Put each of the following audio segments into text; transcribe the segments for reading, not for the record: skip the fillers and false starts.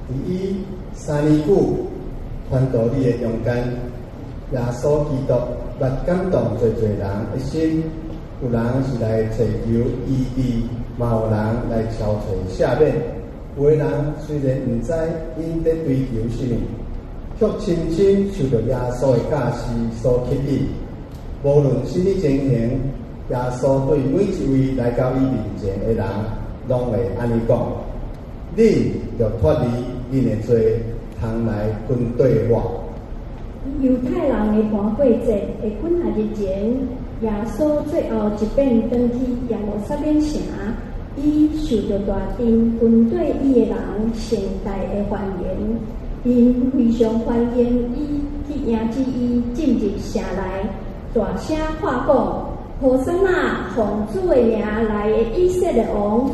伫伊3年久传道你的中间，耶稣基督捌感动侪人的心，有人是来寻求医治，嘛有人来敲找赦免。有的人虽然毋知因在追求什么，却深深受到耶稣的教示所吸引。无论心理情形，耶稣对每一位来到伊面前的人，拢会安尼讲：恁着脱离恁的罪，通来跟对我。犹太人的盘过节的几下日前，耶稣最后一遍返去耶路撒冷城，伊受到大阵跟对伊的人盛大的欢迎，因非常欢迎伊去迎接伊进入城内，大声喊讲：何塞那，奉主的名来的以色列王，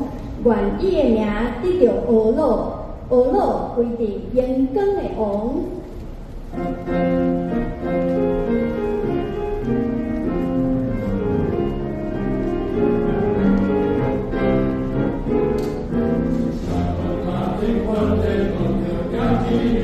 愿伊的名得到阿乐，阿乐归伫延光的王。Thank you.